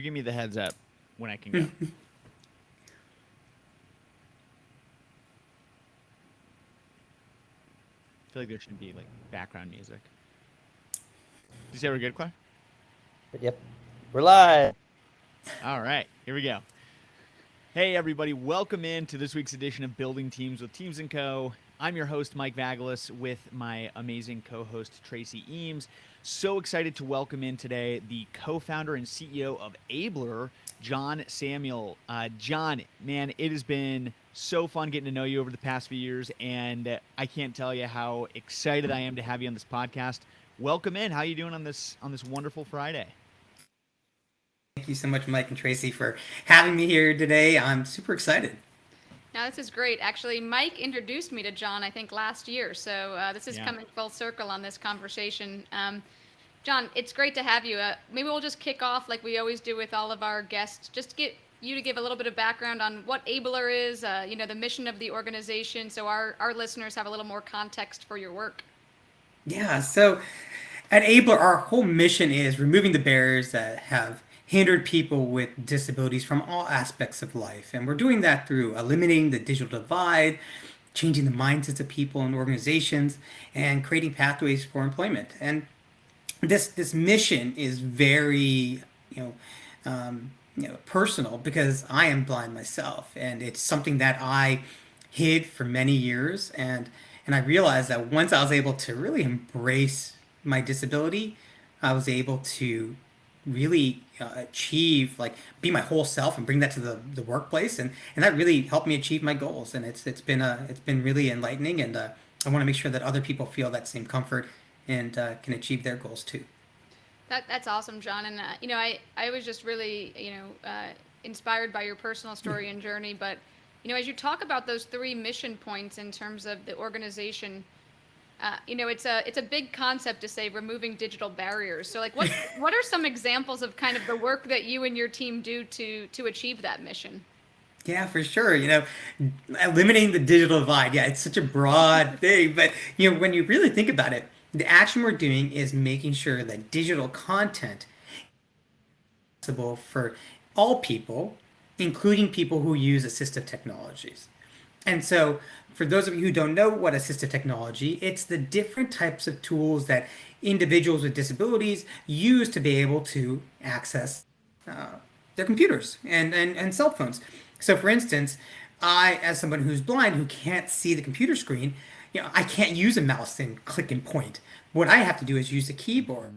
Give me the heads up when I can go. I feel like there should be like background music. Did you say we're good, Claire? Yep. We're live. All right, here we go. Hey, everybody, welcome in to this week's edition of Building Teams with Teams & Co. I'm your host, Mike Vagalis, with my amazing co-host, Tracy Eames. So excited to welcome in today the co-founder and CEO of Ablr, John Samuel. John, man, it has been so fun getting to know you over the past few years, and I can't tell you how excited I am to have you on this podcast. Welcome in. How are you doing on this wonderful Friday? Thank you so much, Mike and Tracy, for having me here today. I'm super excited. Now, this is great. Actually, Mike introduced me to John, I think, last year. So this is coming full circle on this conversation. John, it's great to have you. Maybe we'll just kick off like we always do with all of our guests. Just to get you to give a little bit of background on what Ablr is, the mission of the organization, so our listeners have a little more context for your work. Yeah, so at Ablr, our whole mission is removing the barriers that have hindered people with disabilities from all aspects of life. And we're doing that through eliminating the digital divide, changing the mindsets of people and organizations, and creating pathways for employment. And this mission is very personal because I am blind myself, and it's something that I hid for many years. And I realized that once I was able to really embrace my disability, I was able to really achieve, like, be my whole self and bring that to the workplace, and that really helped me achieve my goals. And it's been really enlightening, and I want to make sure that other people feel that same comfort and can achieve their goals too. That's awesome, John. And I was just really inspired by your personal story and journey. But as you talk about those three mission points in terms of the organization, it's a big concept to say removing digital barriers. So like what are some examples of kind of the work that you and your team do to achieve that mission? Yeah, for sure. Eliminating the digital divide. Yeah, it's such a broad thing, but when you really think about it, the action we're doing is making sure that digital content is accessible for all people, including people who use assistive technologies. And so, for those of you who don't know what assistive technology, it's the different types of tools that individuals with disabilities use to be able to access their computers and cell phones. So, for instance, I, as someone who's blind, who can't see the computer screen, I can't use a mouse and click and point. What I have to do is use a keyboard.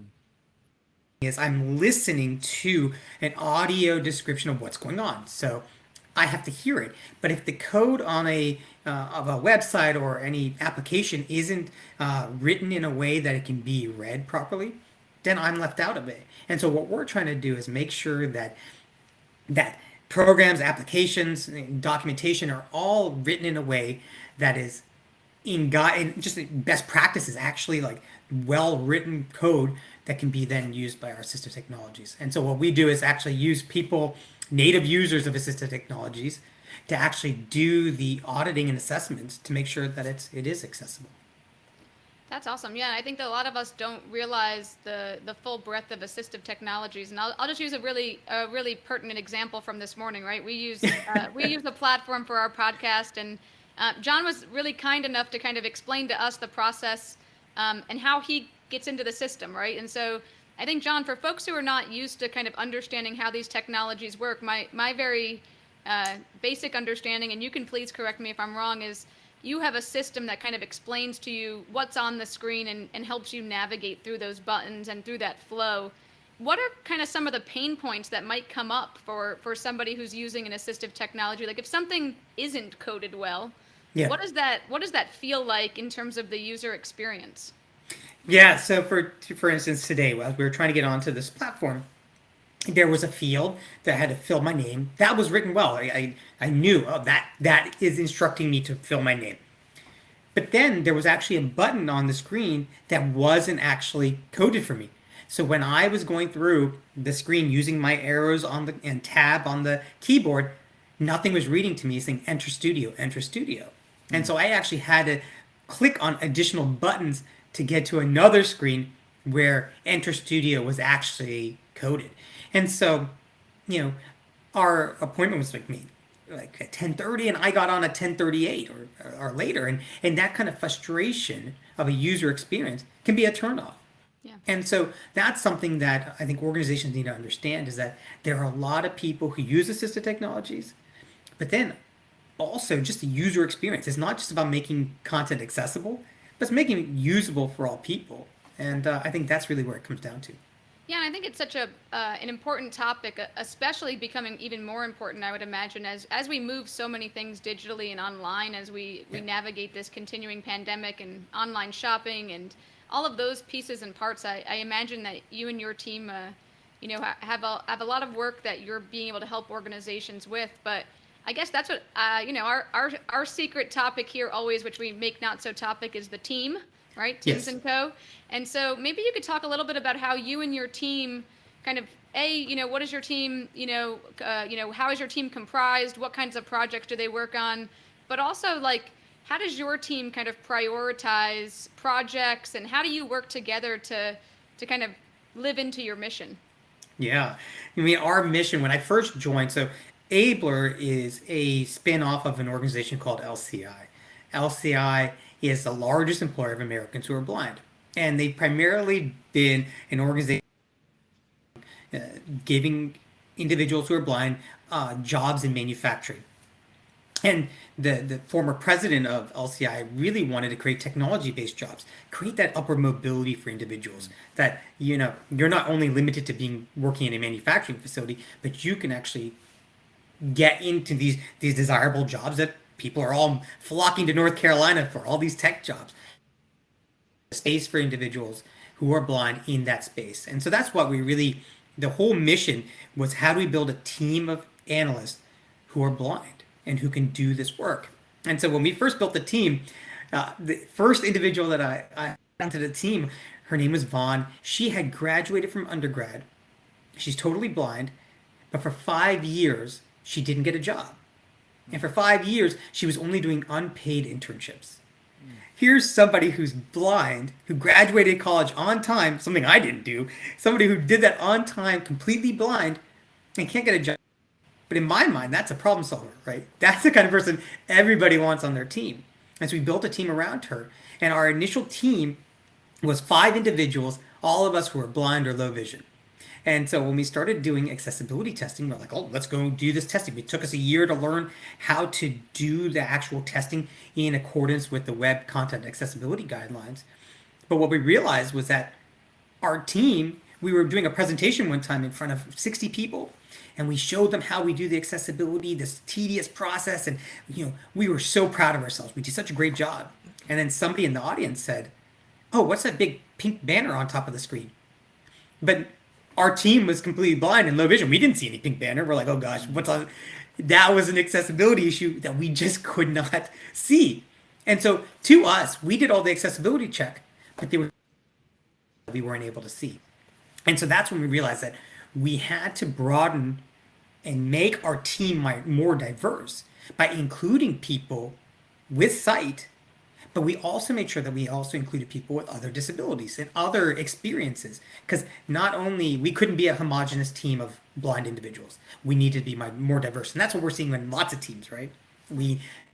Is I'm listening to an audio description of what's going on. So I have to hear it. But if the code on of a website or any application isn't written in a way that it can be read properly, then I'm left out of it. And so what we're trying to do is make sure that programs, applications, documentation are all written in a way that is and just best practices, actually, like well-written code that can be then used by our assistive technologies. And so what we do is actually use people, native users of assistive technologies, to actually do the auditing and assessments to make sure that it is accessible. That's awesome. Yeah, I think that a lot of us don't realize the full breadth of assistive technologies. And I'll just use a really pertinent example from this morning, right? We use the platform for our podcast, and John was really kind enough to kind of explain to us the process and how he gets into the system, right? And so I think, John, for folks who are not used to kind of understanding how these technologies work, my very basic understanding, and you can please correct me if I'm wrong, is you have a system that kind of explains to you what's on the screen and helps you navigate through those buttons and through that flow. What are kind of some of the pain points that might come up for somebody who's using an assistive technology? Like if something isn't coded well, Yeah. what does that feel like in terms of the user experience? Yeah, so for instance, today, as we were trying to get onto this platform, there was a field that I had to fill my name. That was written well. I knew, that is instructing me to fill my name. But then there was actually a button on the screen that wasn't actually coded for me. So when I was going through the screen using my arrows and tab on the keyboard, nothing was reading to me saying enter studio, enter studio. And so I actually had to click on additional buttons to get to another screen where enter studio was actually coded. And so our appointment was like at 10:30 and I got on at 10:38 or later, and that kind of frustration of a user experience can be a turnoff. Yeah. And so that's something that I think organizations need to understand, is that there are a lot of people who use assistive technologies, but then also just the user experience. It's not just about making content accessible, but it's making it usable for all people. And I think that's really where it comes down to. Yeah, and I think it's such a an important topic, especially becoming even more important, I would imagine, as we move so many things digitally and online, as we navigate this continuing pandemic and online shopping and all of those pieces and parts. I imagine that you and your team, have a lot of work that you're being able to help organizations with. But I guess that's what our secret topic here always, which we make not so topic, is the team, right? Teams Yes. and Co. And so maybe you could talk a little bit about how you and your team kind of what is your team, how is your team comprised? What kinds of projects do they work on? But also, like, how does your team kind of prioritize projects, and how do you work together to kind of live into your mission? Yeah. I mean, our mission when I first joined, so Ablr is a spin-off of an organization called LCI. LCI is the largest employer of Americans who are blind. And they've primarily been an organization giving individuals who are blind jobs in manufacturing. And the former president of LCI really wanted to create technology-based jobs, create that upward mobility for individuals, that you're not only limited to working in a manufacturing facility, but you can actually get into these desirable jobs that people are all flocking to North Carolina for, all these tech jobs. Space for individuals who are blind in that space. And so that's what the whole mission was, how do we build a team of analysts who are blind and who can do this work? And so when we first built the team, the first individual that I onto the team, her name was Vaughn. She had graduated from undergrad. She's totally blind, but for 5 years, she didn't get a job. And for 5 years, she was only doing unpaid internships. Here's somebody who's blind, who graduated college on time, something I didn't do, somebody who did that on time, completely blind, and can't get a job. But in my mind, that's a problem solver, right? That's the kind of person everybody wants on their team. And so we built a team around her. And our initial team was 5 individuals, all of us who were blind or low vision. And so when we started doing accessibility testing, we're like, oh, let's go do this testing. It took us a year to learn how to do the actual testing in accordance with the Web Content Accessibility Guidelines. But what we realized was that our team, we were doing a presentation one time in front of 60 people, and we showed them how we do the accessibility, this tedious process. And we were so proud of ourselves. We did such a great job. And then somebody in the audience said, oh, what's that big pink banner on top of the screen? But our team was completely blind and low vision. We didn't see any pink banner. We're like, oh gosh, what's on? That was an accessibility issue that we just could not see. And so to us, we did all the accessibility check, but we weren't able to see. And so that's when we realized that we had to broaden and make our team more diverse by including people with sight, but we also made sure that we also included people with other disabilities and other experiences, because not only we couldn't be a homogenous team of blind individuals, we needed to be more diverse. And that's what we're seeing in lots of teams, right?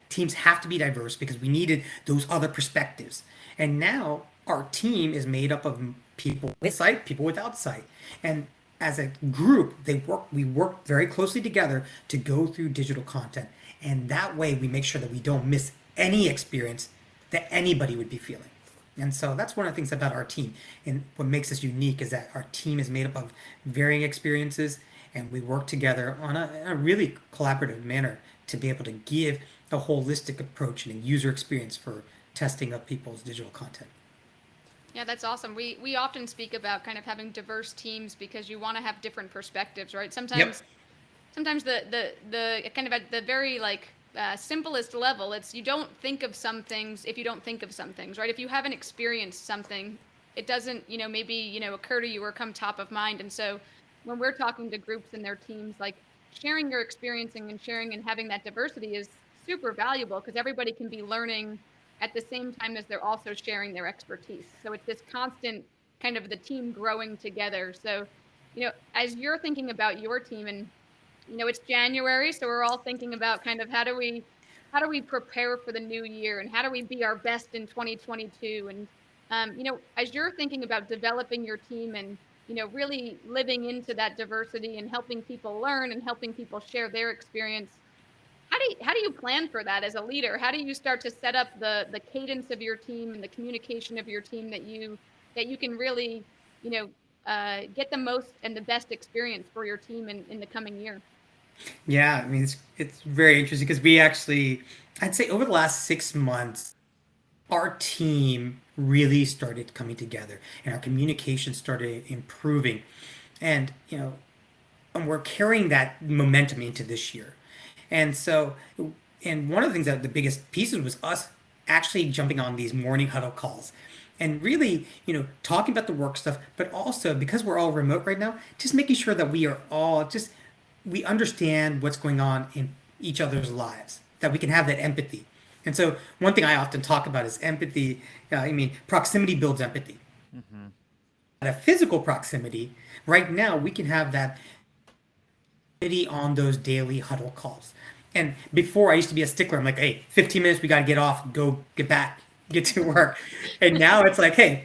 Teams have to be diverse because we needed those other perspectives. And now our team is made up of people with sight, people without sight. And as a group, we work very closely together to go through digital content. And that way we make sure that we don't miss any experience that anybody would be feeling. And so that's one of the things about our team. And what makes us unique is that our team is made up of varying experiences, and we work together on a really collaborative manner to be able to give a holistic approach and a user experience for testing of people's digital content. Yeah, that's awesome. We often speak about kind of having diverse teams because you want to have different perspectives, right? Sometimes the kind of at the very simplest level, it's you don't think of some things if you don't think of some things, right? If you haven't experienced something, it doesn't maybe occur to you or come top of mind. And so when we're talking to groups and their teams, like, sharing your experiencing and sharing and having that diversity is super valuable, because everybody can be learning at the same time as they're also sharing their expertise. So it's this constant kind of the team growing together. So as you're thinking about your team, and it's January, so we're all thinking about kind of how do we prepare for the new year, and how do we be our best in 2022? And as you're thinking about developing your team and really living into that diversity and helping people learn and helping people share their experience, how do you plan for that as a leader? How do you start to set up the cadence of your team and the communication of your team that you can really get the most and the best experience for your team in the coming year? Yeah, I mean, it's very interesting because we actually, I'd say over the last 6 months, our team really started coming together and our communication started improving. And, and we're carrying that momentum into this year. And so, and one of the things that the biggest pieces was us actually jumping on these morning huddle calls and really, talking about the work stuff, but also because we're all remote right now, just making sure that we are all just, we understand what's going on in each other's lives, that we can have that empathy. And so, one thing I often talk about is empathy. Proximity builds empathy. At a physical proximity, right now, we can have that on those daily huddle calls. And before I used to be a stickler. I'm like, hey, 15 minutes, we got to get off, go get back, get to work. And now it's like, hey,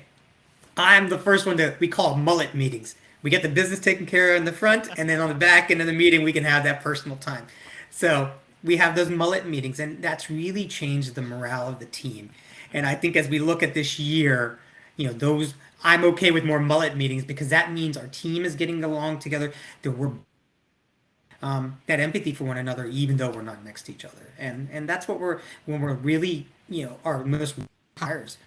I'm the first one we call mullet meetings. We get the business taken care of in the front, and then on the back end of the meeting, we can have that personal time. So we have those mullet meetings, and that's really changed the morale of the team. And I think as we look at this year, I'm okay with more mullet meetings because that means our team is getting along together, that we're that empathy for one another, even though we're not next to each other. And that's what when we're really, our most hires,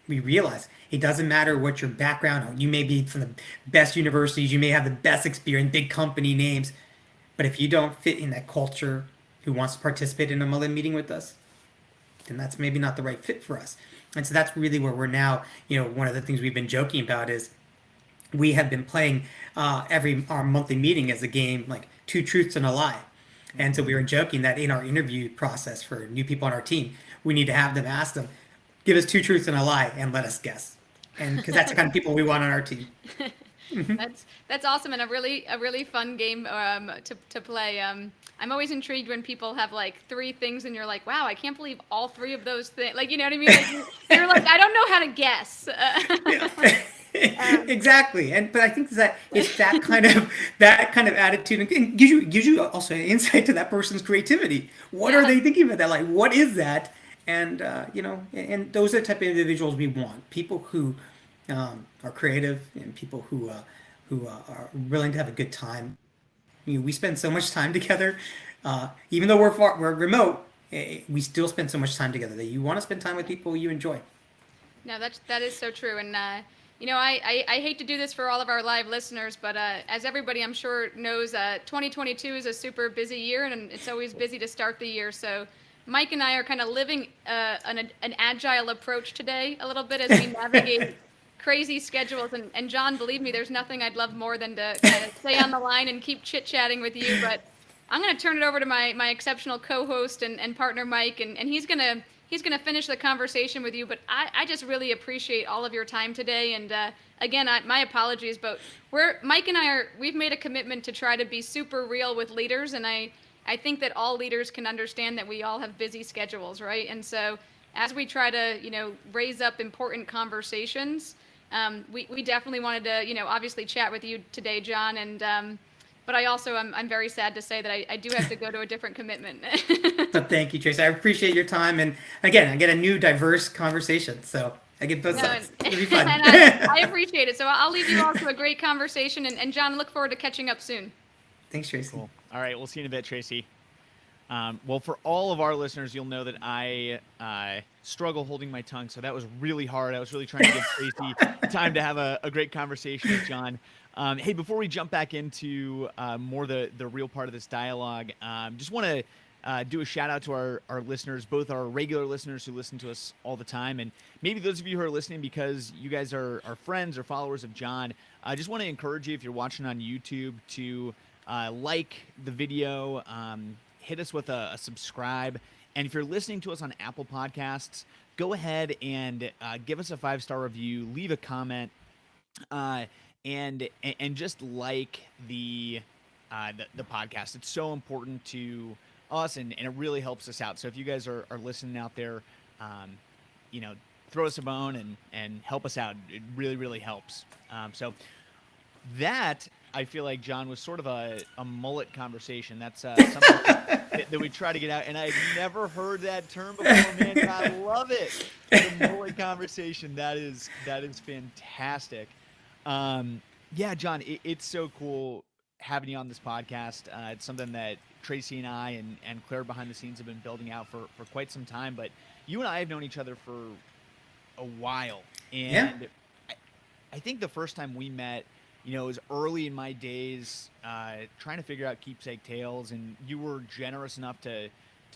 we realize it doesn't matter what your background. You may be from the best universities, you may have the best experience, big company names, but if you don't fit in that culture who wants to participate in a mullet meeting with us, then that's maybe not the right fit for us. And so that's really where we're now. One of the things we've been joking about is we have been playing our monthly meeting as a game, like 2 truths and a lie. And so we were joking that in our interview process for new people on our team, we need to have them ask them, give us 2 truths and a lie and let us guess. And because that's the kind of people we want on our team. That's awesome, and a really fun game to play. I'm always intrigued when people have like 3 things and you're like, wow, I can't believe all 3 of those things. Like, you know what I mean? Like, you're like, I don't know how to guess. Exactly. But I think that it's that kind of attitude, and gives you also an insight to that person's creativity. What are they thinking about that? Like, what is that? And and those are the type of individuals we want. People who are creative and people who are willing to have a good time. We spend so much time together, even though we're remote. We still spend so much time together that you want to spend time with people you enjoy. No, that is so true. And I hate to do this for all of our live listeners, but as everybody I'm sure knows, 2022 is a super busy year, and it's always busy to start the year. So Mike and I are kind of living an agile approach today a little bit as we navigate crazy schedules. And John, believe me, there's nothing I'd love more than to kind of stay on the line and keep chit-chatting with you. But I'm going to turn it over to my exceptional co-host and partner, Mike, and he's going to finish the conversation with you. But I just really appreciate all of your time today. And again, my apologies, but Mike and we've made a commitment to try to be super real with leaders. And I think that all leaders can understand that we all have busy schedules, right? And so as we try to, raise up important conversations, we definitely wanted to, obviously chat with you today, John. And but I'm very sad to say that I do have to go to a different commitment. But thank you, Tracy. I appreciate your time. And again, I get a new diverse conversation. So I get both sides. It'll be fun. And I appreciate it. So I'll leave you all to a great conversation. And John, look forward to catching up soon. Thanks, Tracy. Cool. All right. We'll see you in a bit, Tracy. Well, for all of our listeners, you'll know that I struggle holding my tongue. So that was really hard. I was really trying to give Tracy time to have a great conversation with John. Hey, before we jump back into more the real part of this dialogue, just want to do a shout out to our listeners, both our regular listeners who listen to us all the time, and maybe those of you who are listening because you guys are friends or followers of John. I just want to encourage you, if you're watching on YouTube, to like the video, hit us with a subscribe, and if you're listening to us on Apple Podcasts, go ahead and give us a 5-star review, leave a comment, and just like the the podcast. It's so important to us, and it really helps us out. So if you guys are listening out there, you know, throw us a bone and help us out. It really, really helps. So that, I feel like, John, was sort of a mullet conversation. That's something that we try to get out. And I've never heard that term before, man. And I love it. The mullet conversation. That is fantastic. Yeah, John, it's so cool having you on this podcast. It's something that Tracy and I and Claire behind the scenes have been building out for quite some time. But you and I have known each other for a while. And I think the first time we met, you know, it was early in my days trying to figure out Keepsake Tales, and you were generous enough to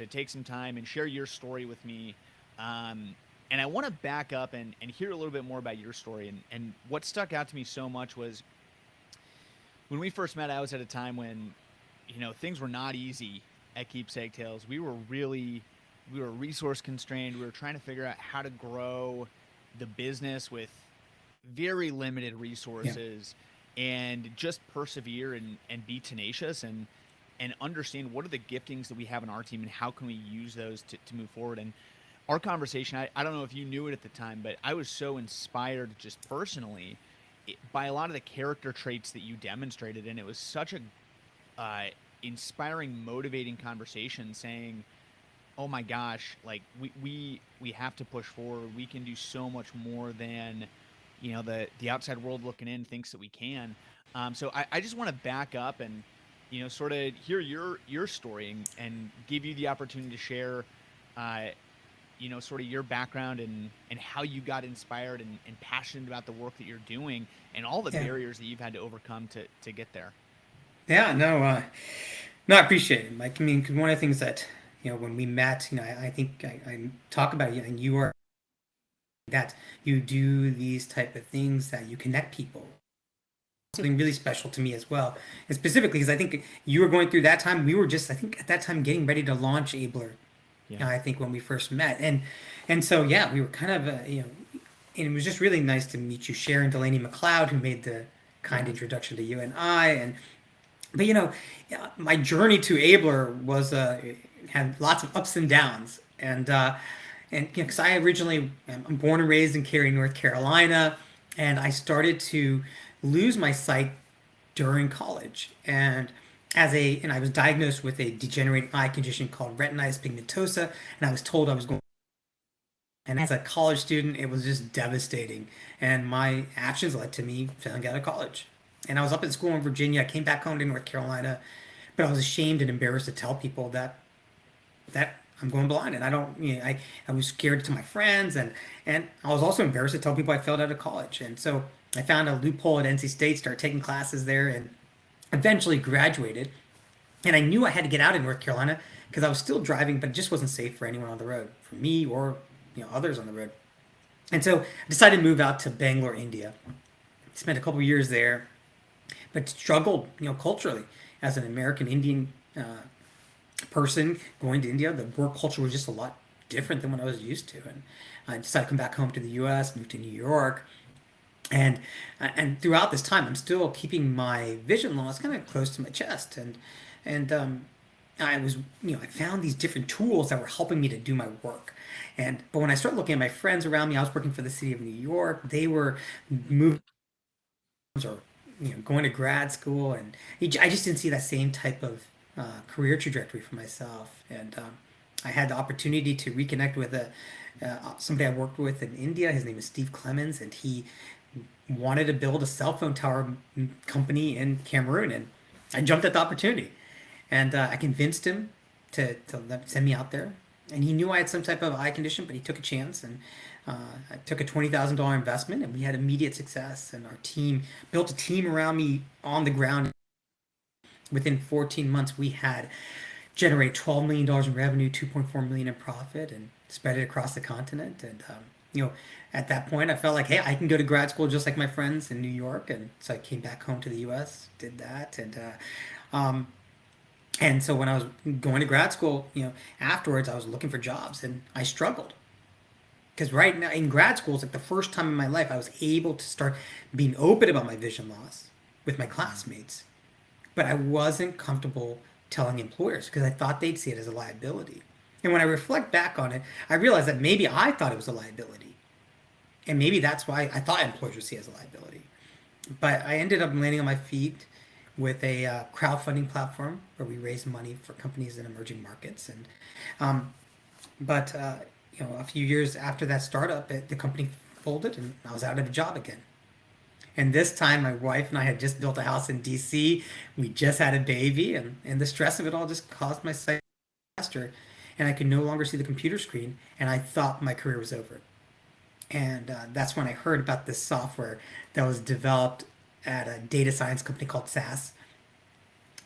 take some time and share your story with me. And I want to back up and hear a little bit more about your story. And what stuck out to me so much was when we first met, I was at a time when, you know, things were not easy at Keepsake Tales. We were resource constrained. We were trying to figure out how to grow the business with very limited resources. And just persevere and be tenacious and understand what are the giftings that we have in our team and how can we use those to move forward. And our conversation, I don't know if you knew it at the time, but I was so inspired just personally by a lot of the character traits that you demonstrated. And it was such a inspiring, motivating conversation saying, oh my gosh, like we have to push forward. We can do so much more than, you know, the outside world looking in thinks that we can. So I just want to back up and, you know, sort of hear your story and give you the opportunity to share, you know, sort of your background and how you got inspired and passionate about the work that you're doing and all the barriers that you've had to overcome to get there. Yeah, no, I appreciate it, Mike. I mean, 'cause one of the things that, you know, when we met, you know, I think I talk about it, and you are that you do these type of things that you connect people. Something really special to me as well, and specifically because I think you were going through that time. We were just, I think, at that time getting ready to launch Ablr. I think when we first met, and so yeah, we were kind of you know, and it was just really nice to meet you, Sharon Delaney McLeod, who made the kind introduction to you and I, but you know, my journey to Ablr was had lots of ups and downs, and you know, because I originally I'm born and raised in Cary, North Carolina, and I started to lose my sight during college, and I was diagnosed with a degenerating eye condition called retinitis pigmentosa, and I was told I was going. And as a college student, it was just devastating, and my actions led to me failing out of college. And I was up in school in Virginia. I came back home to North Carolina, but I was ashamed and embarrassed to tell people that I'm going blind, and I don't. You know, I was scared to my friends, and I was also embarrassed to tell people I failed out of college. And so I found a loophole at NC State, started taking classes there, and eventually graduated. And I knew I had to get out of North Carolina because I was still driving, but it just wasn't safe for anyone on the road, for me or, you know, others on the road. And so I decided to move out to Bangalore, India. Spent a couple years there, but struggled, you know, culturally as an American Indian person going to India. The work culture was just a lot different than what I was used to, and I decided to come back home to the U.S., moved to New York, and throughout this time, I'm still keeping my vision loss kind of close to my chest, and I was, you know, I found these different tools that were helping me to do my work, but when I started looking at my friends around me, I was working for the city of New York. They were moving or, you know, going to grad school, and I just didn't see that same type of career trajectory for myself. And I had the opportunity to reconnect with somebody I worked with in India. His name is Steve Clemens, and he wanted to build a cell phone tower company in Cameroon, and I jumped at the opportunity, and I convinced him to send me out there. And he knew I had some type of eye condition, but he took a chance, and I took a $20,000 investment, and we had immediate success. And our team built a team around me on the ground. Within 14 months, we had generated $12 million in revenue, $2.4 million in profit, and spread it across the continent. And you know, at that point, I felt like, hey, I can go to grad school just like my friends in New York. And so I came back home to the U.S., did that, and so when I was going to grad school, you know, afterwards, I was looking for jobs, and I struggled. Because right now in grad school, it's like the first time in my life I was able to start being open about my vision loss with my classmates. but I wasn't comfortable telling employers because I thought they'd see it as a liability. And when I reflect back on it, I realized that maybe I thought it was a liability. And maybe that's why I thought employers would see it as a liability. But I ended up landing on my feet with a crowdfunding platform where we raise money for companies in emerging markets. And but a few years after that startup, the company folded, and I was out of a job again. And this time, my wife and I had just built a house in DC. We just had a baby, and the stress of it all just caused my sight faster, and I could no longer see the computer screen, and I thought my career was over. And that's when I heard about this software that was developed at a data science company called SAS.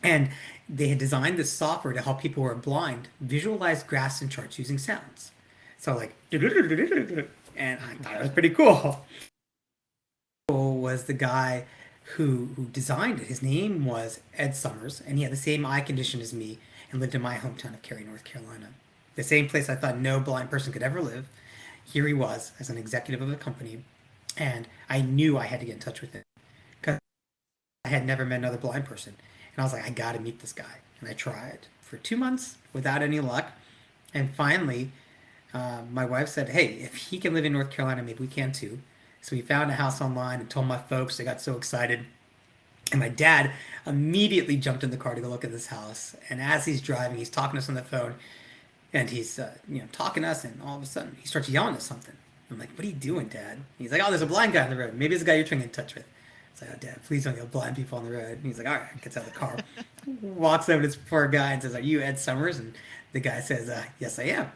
And they had designed this software to help people who are blind visualize graphs and charts using sounds. So like, and I thought it was pretty cool. Was the guy who designed it. His name was Ed Summers, and he had the same eye condition as me and lived in my hometown of Cary, North Carolina. The same place I thought no blind person could ever live. Here he was as an executive of the company, and I knew I had to get in touch with him because I had never met another blind person. And I was like, I got to meet this guy. And I tried for 2 months without any luck. And finally, my wife said, hey, if he can live in North Carolina, maybe we can too. So we found a house online and told my folks. They got so excited. And my dad immediately jumped in the car to go look at this house. And as he's driving, he's talking to us on the phone. And he's talking to us, and all of a sudden he starts yelling at something. I'm like, what are you doing, Dad? He's like, oh, there's a blind guy on the road. Maybe it's the guy you're trying to get in touch with. It's like, oh, Dad, please don't get blind people on the road. And he's like, all right, gets out of the car, walks over to this poor guy and says, are you Ed Summers? And the guy says, yes, I am.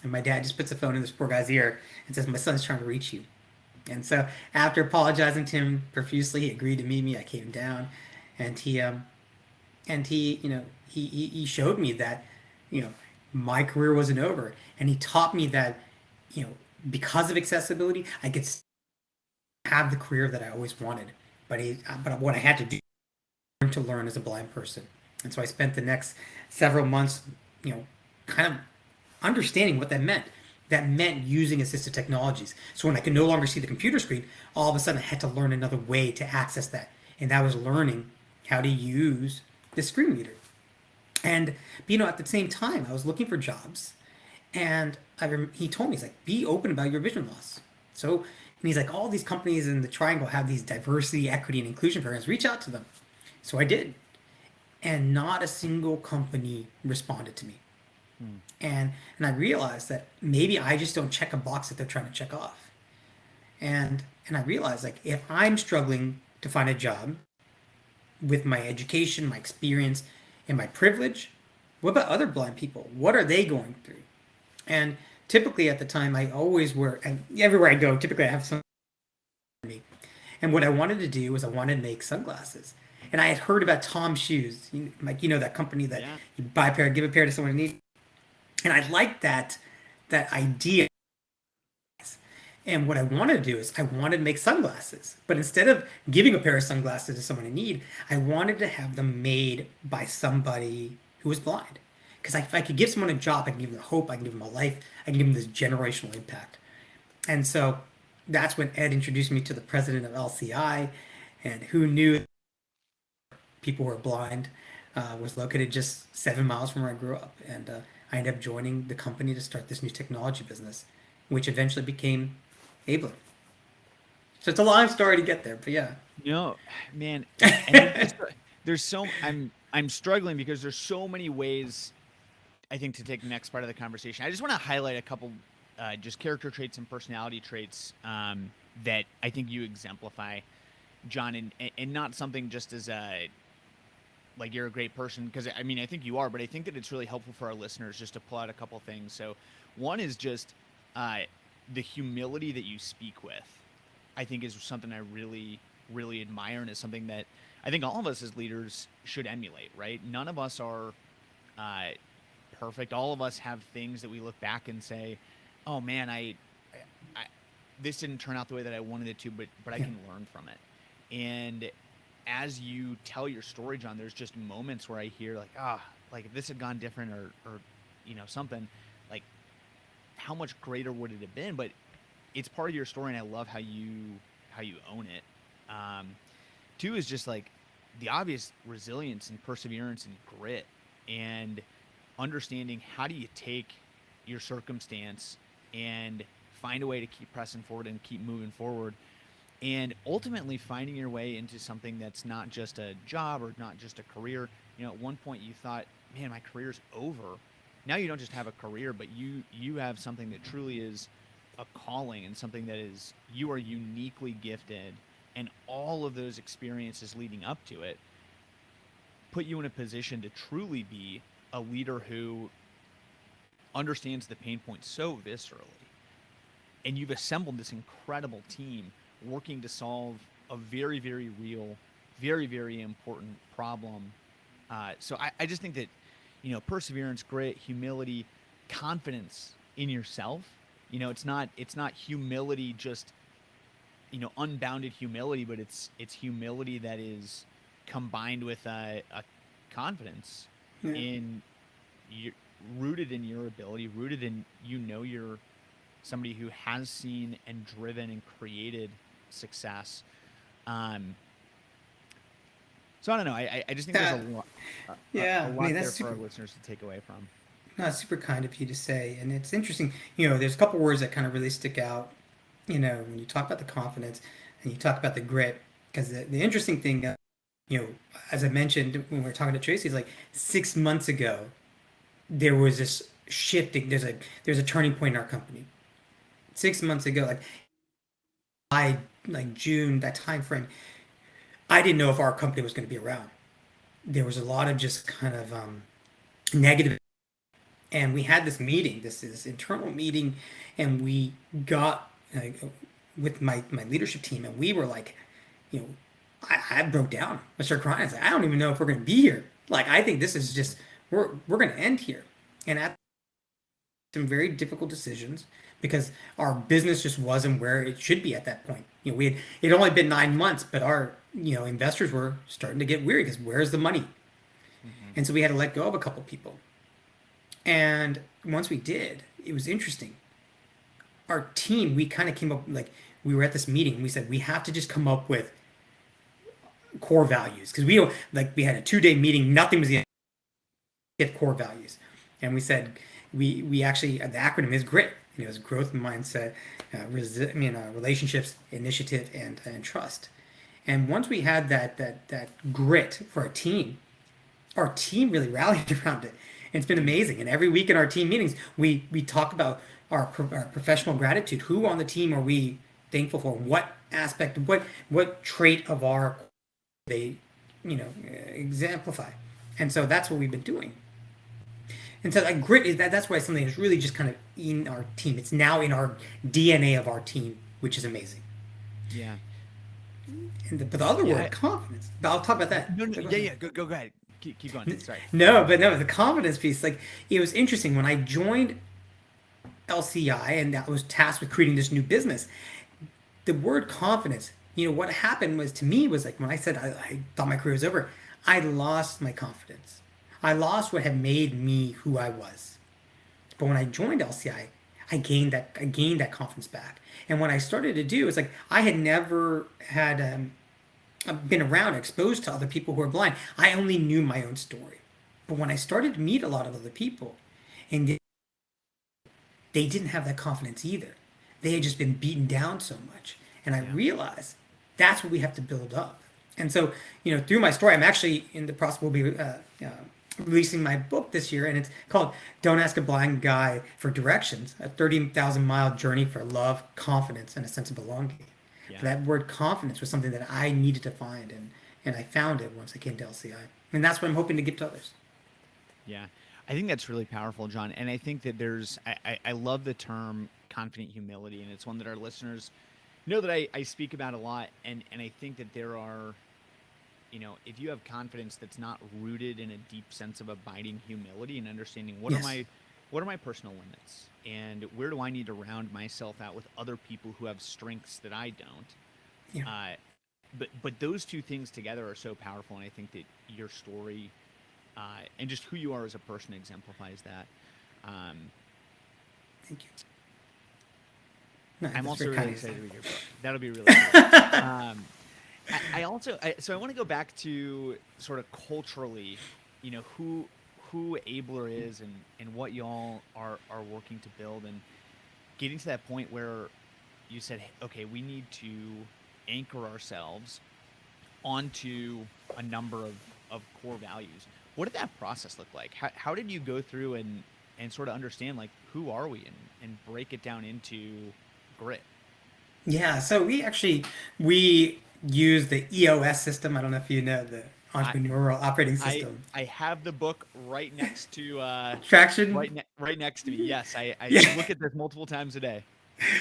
And my dad just puts the phone in this poor guy's ear and says, my son's trying to reach you. And so after apologizing to him profusely, he agreed to meet me. I came down, and he showed me that, my career wasn't over. And he taught me that, because of accessibility, I could have the career that I always wanted. But what I had to do to learn as a blind person. And so I spent the next several months, kind of understanding what that meant. That meant using assistive technologies. So when I could no longer see the computer screen, all of a sudden I had to learn another way to access that. And that was learning how to use the screen reader. And, at the same time, I was looking for jobs. And he told me, he's like, be open about your vision loss. So, and he's like, all these companies in the Triangle have these diversity, equity, and inclusion programs. Reach out to them. So I did. And not a single company responded to me. And I realized that maybe I just don't check a box that they're trying to check off. And I realized, like, if I'm struggling to find a job with my education, my experience, and my privilege, what about other blind people? What are they going through? And typically at the time, I always were, and everywhere I go, typically I have some for me. And what I wanted to do was I wanted to make sunglasses. And I had heard about Tom Shoes, like, that company that you buy a pair, give a pair to someone in need. And I liked that idea. And what I wanted to do is I wanted to make sunglasses. But instead of giving a pair of sunglasses to someone in need, I wanted to have them made by somebody who was blind. Because if I could give someone a job, I can give them hope, I can give them a life, I can give them this generational impact. And so that's when Ed introduced me to the president of LCI, and who knew people who were blind, was located just 7 miles from where I grew up. And I ended up joining the company to start this new technology business, which eventually became Ablr. So it's a long story to get there, but yeah. No, man. And I'm struggling because there's so many ways, I think, to take the next part of the conversation. I just want to highlight a couple just character traits and personality traits that I think you exemplify, John, and not something just as like you're a great person, because I think you are, but I think that it's really helpful for our listeners just to pull out a couple things. So one is just the humility that you speak with, I think, is something I really, really admire, and is something that I think all of us as leaders should emulate, right? None of us are perfect. All of us have things that we look back and say, oh man, I this didn't turn out the way that I wanted it to, but I can learn from it. And as you tell your story, John, there's just moments where I hear like if this had gone different or something, like how much greater would it have been? But it's part of your story, and I love how you own it. Two is just like the obvious resilience and perseverance and grit, and understanding how do you take your circumstance and find a way to keep pressing forward and keep moving forward, and ultimately finding your way into something that's not just a job or not just a career. At one point you thought, man, my career's over. Now you don't just have a career, but you have something that truly is a calling, and something that is, you are uniquely gifted, and all of those experiences leading up to it put you in a position to truly be a leader who understands the pain points so viscerally. And you've assembled this incredible team working to solve a very, very real, very, very important problem. So I just think that, perseverance, grit, humility, confidence in yourself. It's not humility, just, unbounded humility, but it's humility that is combined with a confidence in your, rooted in your ability, rooted in, you're somebody who has seen and driven and created success. So I don't know. I just think there's a lot, a lot there for our listeners to take away from. No, it's super kind of you to say, and it's interesting. There's a couple words that kind of really stick out. When you talk about the confidence and you talk about the grit, because the interesting thing, as I mentioned when we were talking to Tracy, is like 6 months ago, there was this shifting. There's a turning point in our company. 6 months ago, like June, that time frame, I didn't know if our company was going to be around. There was a lot of just kind of negative. And we had this meeting, this internal meeting, and we got with my leadership team, and we were like, I broke down. I started crying. I said, I don't even know if we're going to be here. Like, I think this is just, we're going to end here. And at some very difficult decisions, because our business just wasn't where it should be at that point. It had only been 9 months, but our investors were starting to get weary, because where's the money? And so we had to let go of a couple people. And once we did, it was interesting. Our team, we kind of came up, like, we were at this meeting, we said we have to just come up with core values, because we had a 2-day meeting, nothing was the core values. And we said we actually, the acronym is GRIT. It was growth mindset, relationships, initiative, and trust. And once we had that grit for our team really rallied around it. And it's been amazing. And every week in our team meetings, we talk about our professional gratitude. Who on the team are we thankful for? What aspect, what trait of our they exemplify? And so that's what we've been doing. And so that grit is that's why something is really just kind of in our team. It's now in our DNA of our team, which is amazing. Yeah. But the other word, confidence. I'll talk about that. No, go ahead. Keep going. Sorry. No, the confidence piece, like, it was interesting when I joined LCI and I was tasked with creating this new business. The word confidence, what happened was, to me, was like, when I said I thought my career was over, I lost my confidence. I lost what had made me who I was. But when I joined LCI, I gained that confidence back. And what I started to do is, like, I had never had been around, exposed to other people who are blind. I only knew my own story. But when I started to meet a lot of other people, and they didn't have that confidence either. They had just been beaten down so much. And I realized that's what we have to build up. And so, through my story, I'm actually in the process, we'll be releasing my book this year, and it's called Don't Ask a Blind Guy for Directions, a 30,000-mile journey for love, confidence, and a sense of belonging. Yeah. That word confidence was something that I needed to find, and I found it once I came to LCI. And that's what I'm hoping to give to others. Yeah. I think that's really powerful, John. And I think that I love the term confident humility, and it's one that our listeners know that I speak about a lot. And I think that there are, if you have confidence that's not rooted in a deep sense of abiding humility and understanding what are my personal limits, and where do I need to round myself out with other people who have strengths that I don't. Yeah. But those two things together are so powerful, and I think that your story and just who you are as a person exemplifies that. Thank you. No, I'm also really excited to read your book. That'll be really cool. So I want to go back to sort of culturally, who Abler is and what y'all are working to build, and getting to that point where you said, "Hey, okay, we need to anchor ourselves onto a number of core values." What did that process look like? How did you go through and sort of understand, like, who are we, and break it down into grit? Yeah, so we use the EOS system. I don't know if you know the I entrepreneurial operating I system. I have the book right next to Traction. right next to me. Yes, I Yeah. look at this multiple times a day.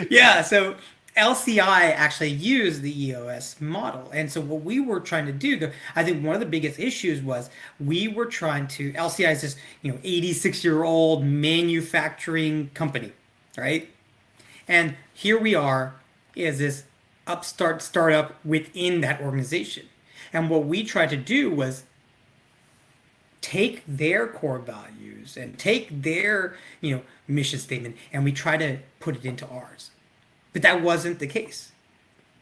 Yeah, so LCI actually used the EOS model. And so what we were trying to do, I think one of the biggest issues was we were trying to, LCI is this, 86-year-old manufacturing company, right? And here we are is this upstart startup within that organization. And what we tried to do was take their core values and take their, mission statement, and we try to put it into ours. But that wasn't the case,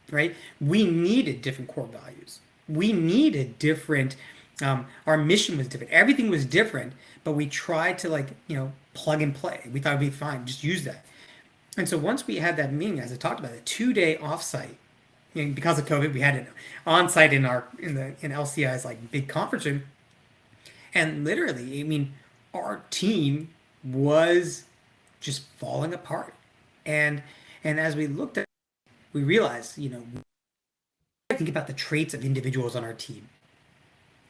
right? We needed different core values. We needed different. Our mission was different. Everything was different, but we tried to plug and play. We thought it'd be fine. Just use that. And so once we had that meeting, as I talked about, a 2-day offsite. Because of COVID, we had it on site in LCI's big conference room, and literally, our team was just falling apart. And as we looked at, we realized, think about the traits of individuals on our team.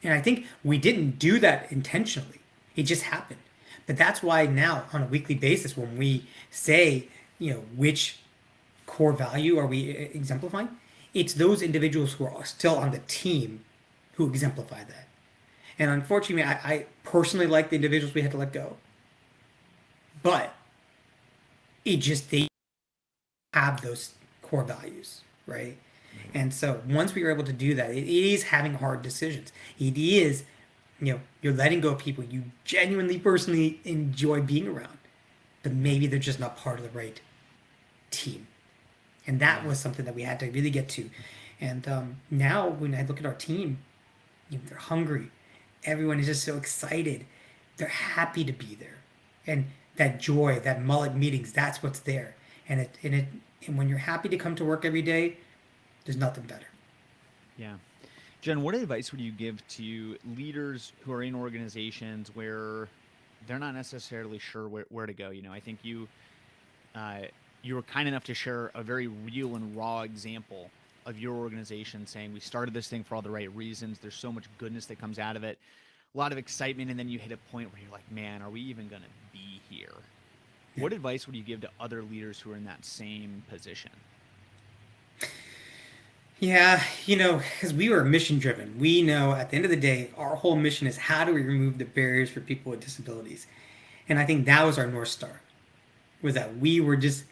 And I think we didn't do that intentionally. It just happened. But that's why now, on a weekly basis, when we say, which core value are we exemplifying, it's those individuals who are still on the team who exemplify that. And unfortunately, I personally like the individuals we had to let go. But they have those core values, right? And so once we were able to do that, it is having hard decisions. It is, you're letting go of people you genuinely, personally enjoy being around, but maybe they're just not part of the right team. And that Yeah. was something that we had to really get to. And now when I look at our team, they're hungry. Everyone is just so excited. They're happy to be there. And that joy, that mullet meetings, that's what's there. And when you're happy to come to work every day, there's nothing better. Yeah. Jen, what advice would you give to leaders who are in organizations where they're not necessarily sure where to go? I think uh, you were kind enough to share a very real and raw example of your organization, saying we started this thing for all the right reasons. There's so much goodness that comes out of it, a lot of excitement, and then you hit a point where you're like, man, are we even going to be here? Yeah. What advice would you give to other leaders who are in that same position? Yeah, because we were mission driven. We know at the end of the day, our whole mission is how do we remove the barriers for people with disabilities? And I think that was our North Star, was that we were just,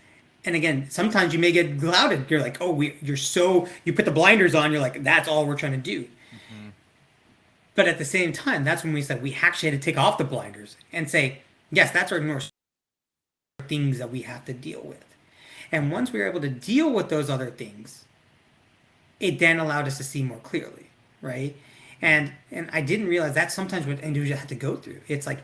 and again, sometimes you may get clouded. You're like, oh, you put the blinders on, you're like, that's all we're trying to do. Mm-hmm. But at the same time, that's when we said we actually had to take off the blinders and say, yes, that's our North Star, things that we have to deal with. And once we were able to deal with those other things, it then allowed us to see more clearly, right? And I didn't realize that's sometimes what individuals have to go through. It's like,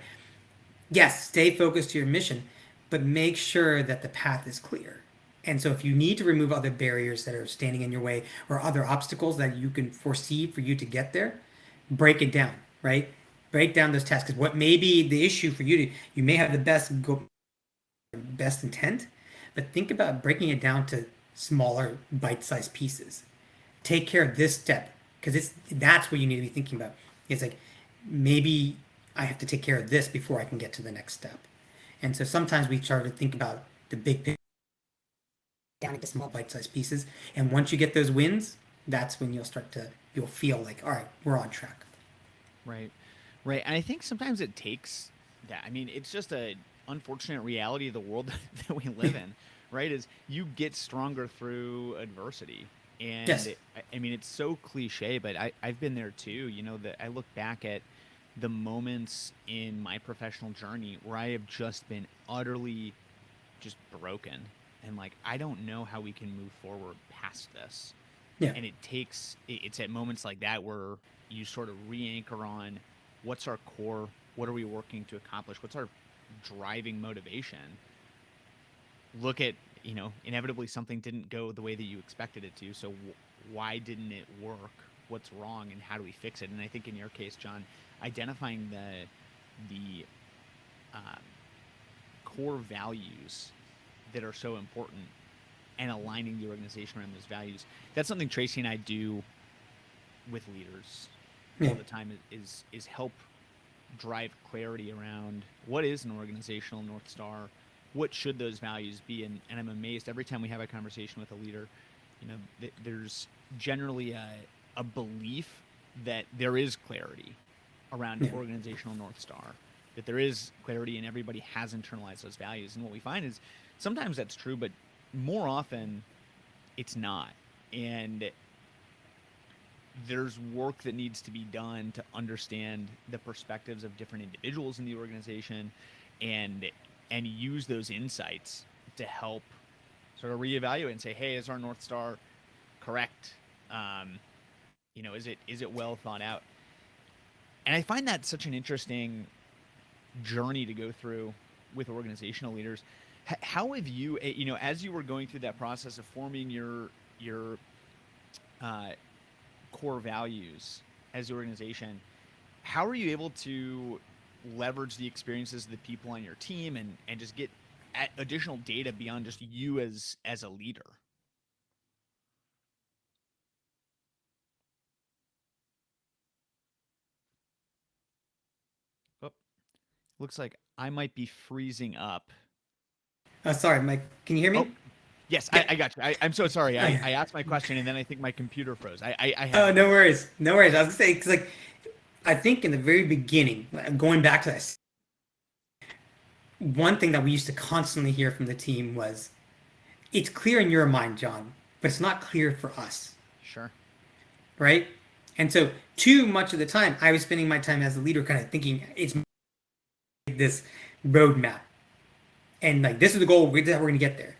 yes, stay focused to your mission, but make sure that the path is clear. And so if you need to remove other barriers that are standing in your way or other obstacles that you can foresee for you to get there, break it down, right? Break down those tasks. Because what may be the issue for you may have the best intent, but think about breaking it down to smaller bite-sized pieces. Take care of this step, because that's what you need to be thinking about. It's like, maybe I have to take care of this before I can get to the next step. And so sometimes we start to think about the big picture down into small bite-sized pieces. And once you get those wins, that's when you'll feel like, all right, we're on track. Right. Right. And I think sometimes it takes that. I mean, it's just a unfortunate reality of the world that we live in, right? Is you get stronger through adversity. And Yes. I mean, it's so cliche, but I've been there too. That I look back at the moments in my professional journey where I have just been utterly just broken. And like, I don't know how we can move forward past this. Yeah. And it's at moments like that where you sort of re-anchor on what's our core, what are we working to accomplish, what's our driving motivation. Look at, inevitably something didn't go the way that you expected it to, so why didn't it work, what's wrong, and how do we fix it? And I think in your case, John, identifying the core values that are so important and aligning the organization around those values, that's something Tracy and I do with leaders all the time, is help drive clarity around what is an organizational North Star, what should those values be. And I'm amazed every time we have a conversation with a leader, there's generally a belief that there is clarity around organizational North Star, that there is clarity and everybody has internalized those values. And what we find is sometimes that's true, but more often it's not. And there's work that needs to be done to understand the perspectives of different individuals in the organization and use those insights to help sort of reevaluate and say, hey, is our North Star correct? Is it well thought out? And I find that such an interesting journey to go through with organizational leaders. How have you, as you were going through that process of forming your core values as the organization, how are you able to leverage the experiences of the people on your team and just get additional data beyond just you as a leader? Oh, looks like I might be freezing up. Sorry, Mike. Can you hear me? Oh, yes, Yeah. I got you. I'm so sorry. I asked my question and then I think my computer froze. I Oh, no worries. No worries. I was gonna say, because I think in the very beginning, going back to this, one thing that we used to constantly hear from the team was, it's clear in your mind, John, but it's not clear for us. Sure. Right? And so too much of the time, I was spending my time as a leader kind of thinking it's this roadmap. And this is the goal, we're going to get there.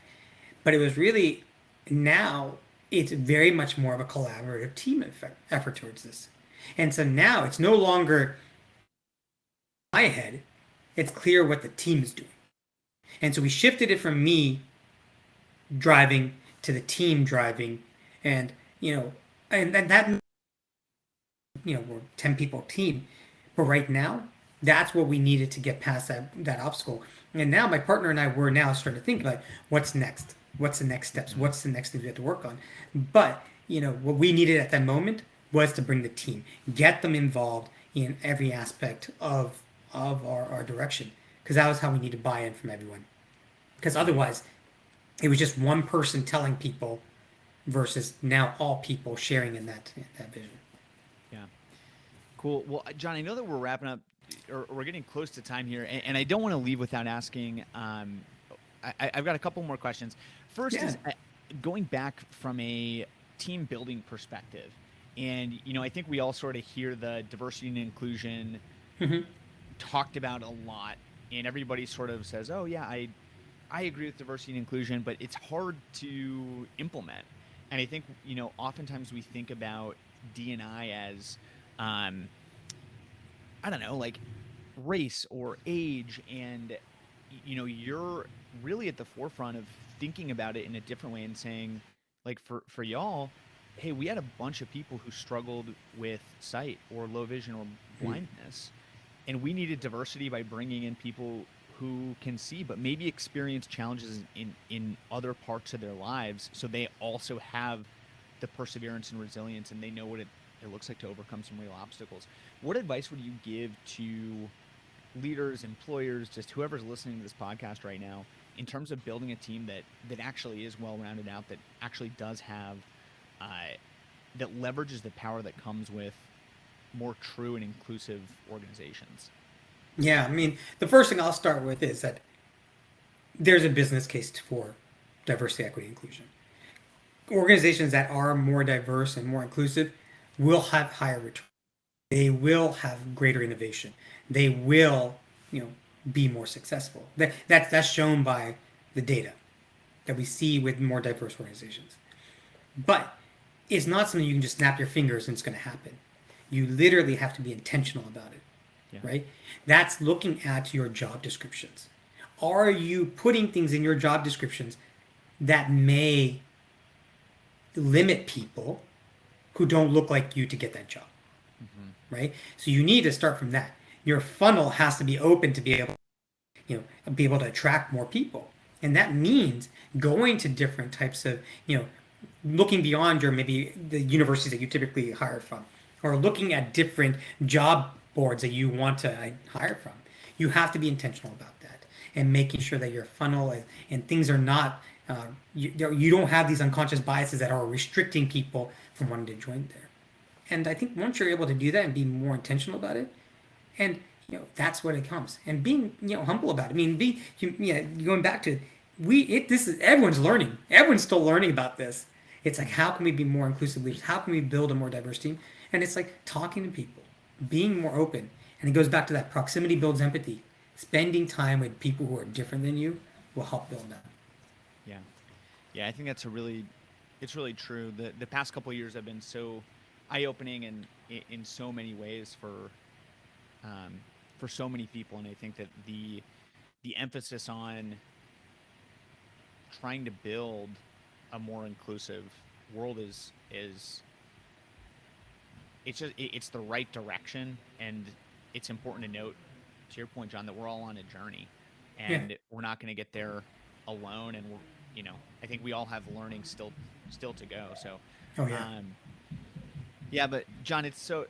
But it was really, now it's very much more of a collaborative team effort towards this. And so now it's no longer my head, it's clear what the team is doing. And so we shifted it from me driving to the team driving. And, and that, we're 10 people team. But right now, that's what we needed to get past that obstacle. And now my partner and I were now starting to think about what's next? What's the next steps? What's the next thing we have to work on? But, what we needed at that moment was to bring the team, get them involved in every aspect of our direction. Because that was how we needed buy-in from everyone. Because otherwise, it was just one person telling people versus now all people sharing in that vision. Yeah. Cool. Well, John, I know that we're wrapping up, or we're getting close to time here, and I don't want to leave without asking. I've got a couple more questions. First is going back from a team building perspective, and I think we all sort of hear the diversity and inclusion talked about a lot, and everybody sort of says, "Oh yeah, I agree with diversity and inclusion," but it's hard to implement. And I think oftentimes we think about D&I as I don't know, like race or age, and you're really at the forefront of thinking about it in a different way and saying, like, for y'all, hey, we had a bunch of people who struggled with sight or low vision or blindness, and we needed diversity by bringing in people who can see but maybe experience challenges in other parts of their lives, so they also have the perseverance and resilience, and they know what it looks like to overcome some real obstacles. What advice would you give to leaders, employers, just whoever's listening to this podcast right now, in terms of building a team that actually is well-rounded out, that actually does have, that leverages the power that comes with more true and inclusive organizations? Yeah, I mean, the first thing I'll start with is that there's a business case for diversity, equity, inclusion. Organizations that are more diverse and more inclusive will have higher return. They will have greater innovation. They will, be more successful. That's shown by the data that we see with more diverse organizations. But is not something you can just snap your fingers and it's going to happen. You literally have to be intentional about it, Yeah. right? That's looking at your job descriptions. Are you putting things in your job descriptions that may limit people who don't look like you to get that job, right? So you need to start from that. Your funnel has to be open to be able to attract more people, and that means going to different types of looking beyond your maybe the universities that you typically hire from, or looking at different job boards that you want to hire from. You have to be intentional about that and making sure that your funnel and things are not you don't have these unconscious biases that are restricting people from wanting to join there. And I think once you're able to do that and be more intentional about it, and that's what it comes. And being humble about it. I mean, going back to this is everyone's learning. Everyone's still learning about this. It's like, how can we be more inclusive leaders? How can we build a more diverse team? And it's like talking to people, being more open. And it goes back to that proximity builds empathy. Spending time with people who are different than you will help build that. Yeah. Yeah, I think it's really true. The past couple of years have been so eye-opening and in so many ways for so many people, and I think that the emphasis on trying to build a more inclusive world is it's the right direction, and it's important to note, to your point, John, that we're all on a journey, and we're not going to get there alone, and I think we all have learning still to go. So yeah, but John, it's so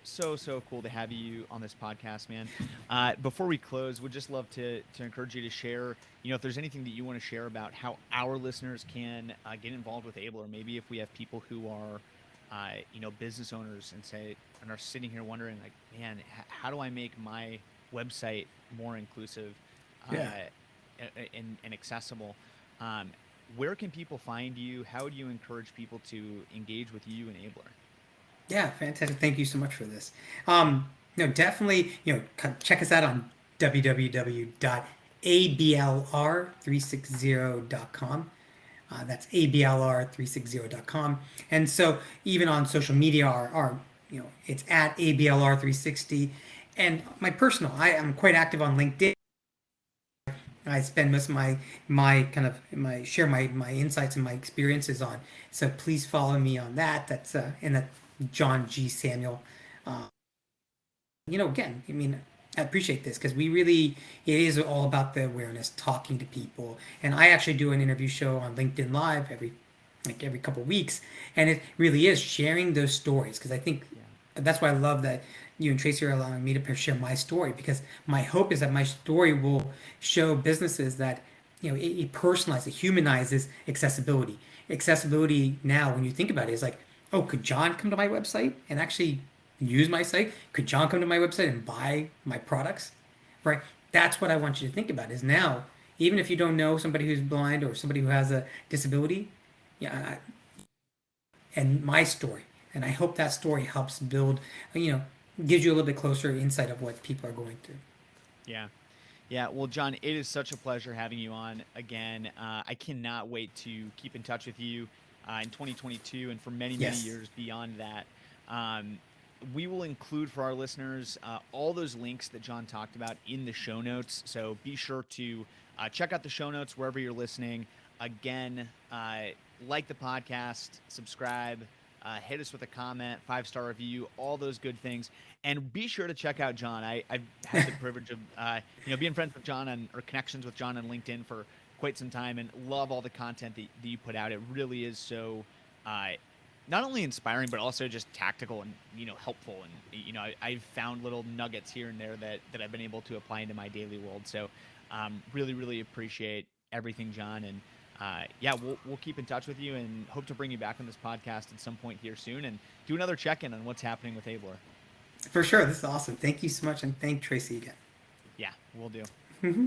cool to have you on this podcast, man. Before we close, we'd just love to encourage you to share, if there's anything that you want to share about how our listeners can get involved with Ablr, or maybe if we have people who are, business owners and are sitting here wondering, like, man, how do I make my website more inclusive and accessible? Where can people find you? How do you encourage people to engage with you and Ablr? Yeah, fantastic. Thank you so much for this. Definitely, check us out on www.ablr360.com. That's ablr360.com. And so even on social media, our it's at ablr360. And my personal, I am quite active on LinkedIn. I spend most of my share my insights and my experiences on. So please follow me on that. That's and that John G. Samuel. Again, I mean, I appreciate this because it is all about the awareness, talking to people. And I actually do an interview show on LinkedIn Live every couple of weeks, and it really is sharing those stories, because I think that's why I love that you and Tracy are allowing me to share my story, because my hope is that my story will show businesses that it personalizes, it humanizes accessibility. Accessibility now, when you think about it, is like, oh, could John come to my website and actually use my site? Could John come to my website and buy my products? Right? That's what I want you to think about, is now, even if you don't know somebody who's blind or somebody who has a disability, and my story. And I hope that story helps build, gives you a little bit closer insight of what people are going through. Yeah. Yeah. Well, John, it is such a pleasure having you on again. I cannot wait to keep in touch with you in 2022 and for many years beyond that. We will include for our listeners all those links that John talked about in the show notes. So be sure to check out the show notes wherever you're listening. Again, like the podcast, subscribe, hit us with a comment, 5-star review, all those good things. And be sure to check out John. I've had the privilege of being friends with John or connections with John on LinkedIn for quite some time, and love all the content that you put out. It really is so not only inspiring, but also just tactical and helpful. And I've found little nuggets here and there that I've been able to apply into my daily world. So really appreciate everything, John. And we'll keep in touch with you and hope to bring you back on this podcast at some point here soon and do another check-in on what's happening with Ablr. For sure. This is awesome. Thank you so much. And thank Tracy again. Yeah, we'll do.